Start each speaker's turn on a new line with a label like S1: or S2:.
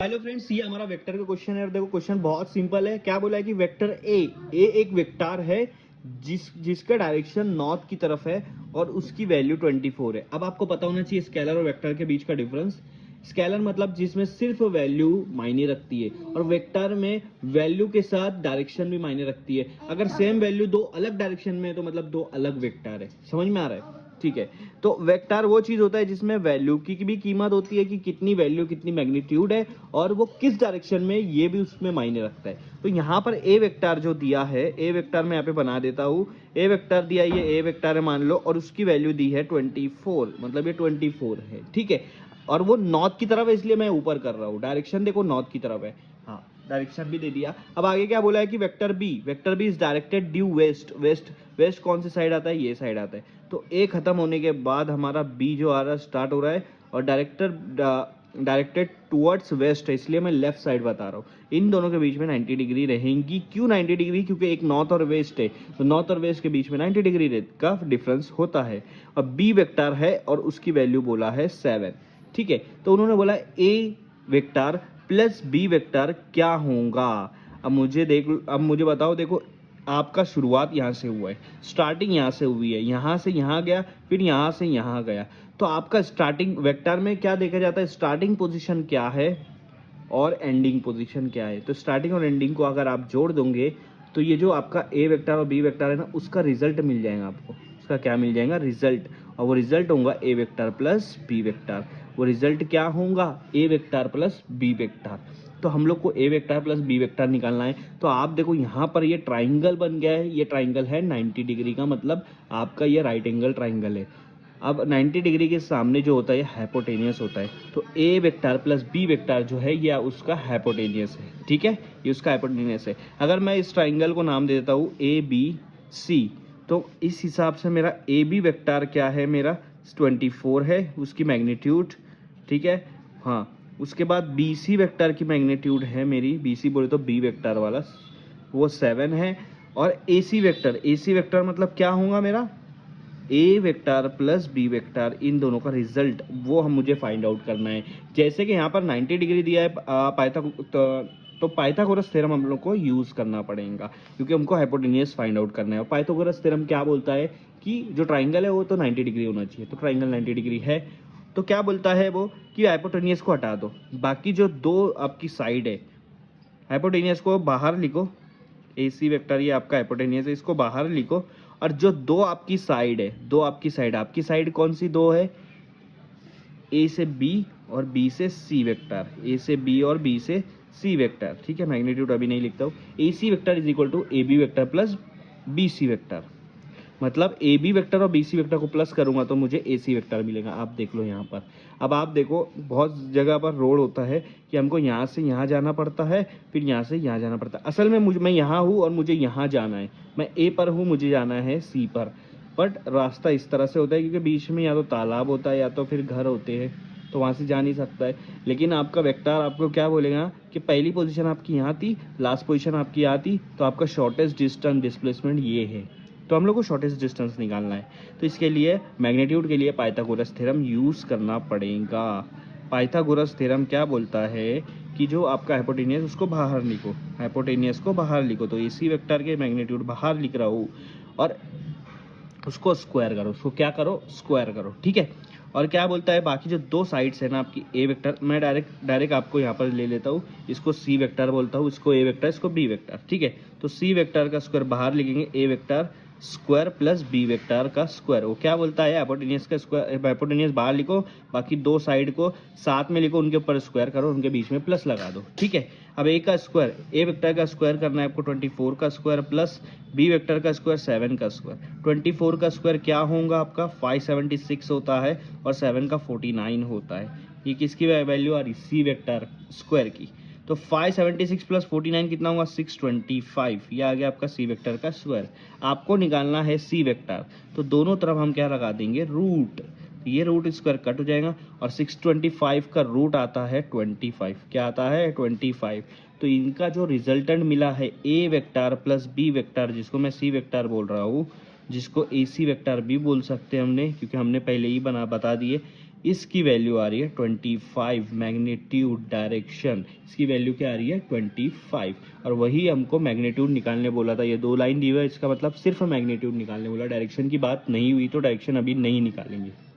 S1: Hello friends, ये हमारा vector का क्वेश्चन है। और देखो क्वेश्चन बहुत सिंपल है। क्या बोला है कि वेक्टर ए एक वेक्टर है जिसका डायरेक्शन नॉर्थ की तरफ है और उसकी वैल्यू 24 है। अब आपको पता होना चाहिए स्केलर और वेक्टर के बीच का डिफरेंस। स्केलर मतलब जिसमें सिर्फ वैल्यू मायने रखती है, और वेक्टर में वैल्यू के साथ डायरेक्शन भी मायने रखती है। अगर सेम वैल्यू दो अलग डायरेक्शन में है तो मतलब दो अलग वेक्टर है। समझ में आ रहा है? ठीक है। तो वेक्टर वो चीज होता है जिसमें वैल्यू की भी कीमत होती है कि कितनी वैल्यू कितनी मैग्नीट्यूड है और वो किस डायरेक्शन में, ये भी उसमें मायने रखता है। तो यहाँ पर ए वेक्टर जो दिया है, ए वेक्टर मैं यहाँ पे बना देता हूँ। ए वेक्टर दिया, ये ए वेक्टर है मान लो, और उसकी वैल्यू दी है 24, मतलब ये 24 है। ठीक है। और वो नॉर्थ की तरफ है, इसलिए मैं ऊपर कर रहा हूँ। डायरेक्शन देखो नॉर्थ की तरफ है। हाँ, डायरेक्शन भी दे दिया। अब आगे क्या बोला है कि vector B is directed due west. West कौन सी साइड आता है? ये साइड आता है। तो ए खत्म होने के बाद हमारा बी जो आ रहा है स्टार्ट हो रहा है, और डायरेक्टेड टुवर्ड्स वेस्ट है, इसलिए मैं लेफ्ट साइड बता रहा हूँ। इन दोनों के बीच में 90 डिग्री रहेंगी। क्यों 90 डिग्री? क्योंकि एक नॉर्थ और वेस्ट है, तो नॉर्थ और वेस्ट के बीच में 90 डिग्री का डिफरेंस होता है। अब बी वेक्टर है और उसकी वैल्यू बोला है 7। ठीक है। तो उन्होंने बोला ए वेक्टर प्लस बी वेक्टर क्या होगा। अब मुझे बताओ। देखो, आपका शुरुआत यहाँ से हुआ है, स्टार्टिंग यहाँ से हुई है, यहाँ से यहाँ गया, फिर यहाँ से यहाँ गया। तो आपका स्टार्टिंग वेक्टर में क्या देखा जाता है? स्टार्टिंग पोजीशन क्या है और एंडिंग पोजीशन क्या है। तो स्टार्टिंग और एंडिंग को अगर आप जोड़ दोगे तो ये जो आपका ए वेक्टर और बी वेक्टर है ना, उसका रिजल्ट मिल जाएगा आपको। उसका क्या मिल जाएगा? रिजल्ट। और वो रिजल्ट होगा ए वेक्टर प्लस बी वेक्टर। वो रिजल्ट क्या होगा? ए वेक्टर प्लस बी वेक्टर। तो हम लोग को ए वेक्टर प्लस बी वेक्टर निकालना है। तो आप देखो यहाँ पर ये ट्राइंगल बन गया है। ये ट्राइंगल है 90 डिग्री का, मतलब आपका ये राइट एंगल ट्राइंगल है। अब 90 डिग्री के सामने जो होता है ये हाइपोटेनियस होता है। तो ए वेक्टर प्लस बी वेक्टर जो है ये उसका हाइपोटेनियस है। ठीक है, ये उसका हाइपोटेनियस है। अगर मैं इस ट्राइंगल को नाम दे देता हूँ ए बी सी, तो इस हिसाब से मेरा ए बी वेक्टर क्या है? मेरा 24 है उसकी मैग्नीट्यूड। ठीक है। हाँ, उसके बाद बी सी वेक्टर की मैग्नीट्यूड है मेरी, बी सी बोले तो बी वेक्टर वाला, वो 7 है। और ए सी वेक्टर मतलब क्या होगा मेरा? ए वेक्टर प्लस बी वेक्टर, इन दोनों का रिजल्ट वो हम मुझे फाइंड आउट करना है। जैसे कि यहाँ पर 90 डिग्री दिया है तो पाइथागोरस थ्योरम हम लोग को यूज करना पड़ेगा, क्योंकि हमको हाइपोटेनियस फाइंड आउट करना है। और पाइथागोरस थ्योरम क्या बोलता है कि जो ट्राइंगल है वो तो 90 डिग्री होना चाहिए। तो ट्राइंगल 90 डिग्री है, तो क्या बोलता है वो कि हाइपोटेनियस को हटा दो, बाकी जो दो आपकी साइड है, हाइपोटेनियस को बाहर लिखो। ए सी वेक्टर ये आपका हाइपोटेनियस है, इसको बाहर लिखो। और जो दो आपकी साइड है, आपकी साइड कौन सी दो है? ए से बी और बी से सी वेक्टर, ए से बी और बी से सी वेक्टर। ठीक है, मैग्नीट्यूड अभी नहीं लिखता हूँ। A C vector is equal to A B vector plus B C vector. मतलब ए बी वेक्टर और बी सी वेक्टर को प्लस करूंगा तो मुझे ए सी वेक्टर मिलेगा। आप देख लो यहाँ पर। अब आप देखो, बहुत जगह पर रोड होता है कि हमको यहाँ से यहाँ जाना पड़ता है, फिर यहाँ से यहाँ जाना पड़ता है। असल में मैं यहाँ हूँ और मुझे यहाँ जाना है। मैं ए पर हूँ, मुझे जाना है सी पर। बट रास्ता इस तरह से होता है क्योंकि बीच में या तो तालाब होता है या तो फिर घर होते हैं, तो वहाँ से जा नहीं सकता है। लेकिन आपका वेक्टर आपको क्या बोलेगा कि पहली पोजीशन आपकी यहाँ थी, लास्ट पोजीशन आपकी यहाँ थी, तो आपका शॉर्टेस्ट डिस्टेंस डिस्प्लेसमेंट ये है। तो हम लोग को शॉर्टेस्ट डिस्टेंस निकालना है। तो इसके लिए मैग्नीट्यूड के लिए पाइथागोरस थ्योरम यूज करना पड़ेगा। पाइथागोरस थ्योरम क्या बोलता है कि जो आपका हाइपोटेनियस उसको बाहर लिखो, हाइपोटेनियस को बाहर लिखो। तो इसी वेक्टर के मैग्नीट्यूड बाहर लिख रहा हूँ और उसको स्क्वायर करो। उसको क्या करो? स्क्वायर करो। ठीक है। और क्या बोलता है, बाकी जो दो साइड्स है ना आपकी ए वेक्टर, मैं डायरेक्ट आपको यहाँ पर ले लेता हूँ। इसको सी वेक्टर बोलता हूँ, इसको ए वेक्टर, इसको बी वेक्टर। ठीक है। तो सी वेक्टर का स्क्वायर बाहर लिखेंगे, A vector square plus B vector का स्क्वायर। वो क्या बोलता है? हाइपोटेनियस का स्क्वायर, हाइपोटेनियस बाहर लिखो, बाकी दो साइड को साथ में लिखो, उनके ऊपर स्क्वायर करो, उनके बीच में प्लस लगा दो। ठीक है। अब ए का स्क्वायर, ए वेक्टर का स्क्वायर करना है आपको 24 का स्क्वायर प्लस बी वेक्टर का स्क्वायर 7 का स्क्वायर। 24 का स्क्वायर क्या होगा आपका? 576 होता है और 7 का 49 होता है। ये किसकी वैल्यू आ रही? सी वेक्टर स्क्वायर की। तो 576 प्लस 49 कितना होगा? 625। ये आ गया आपका सी वेक्टर का स्क्वायर। आपको निकालना है सी वेक्टर, तो दोनों तरफ हम क्या लगा देंगे? रूट। ये रूट स्क्वायर कट हो जाएगा और 625 का रूट आता है 25। क्या आता है? 25। तो इनका जो रिजल्टेंट मिला है ए वेक्टर प्लस बी वेक्टर, जिसको मैं सी वेक्टर बोल रहा हूँ, जिसको ए सी वेक्टर भी बोल सकते हैं हमने, क्योंकि हमने पहले ही बता दिए। इसकी वैल्यू आ रही है 25, मैग्नीट्यूड डायरेक्शन इसकी वैल्यू क्या आ रही है 25, और वही हमको मैग्नीट्यूड निकालने बोला था। ये 2 लाइन दी हुआ है, इसका मतलब सिर्फ मैग्नीट्यूड निकालने बोला, डायरेक्शन की बात नहीं हुई, तो डायरेक्शन अभी नहीं निकालेंगे।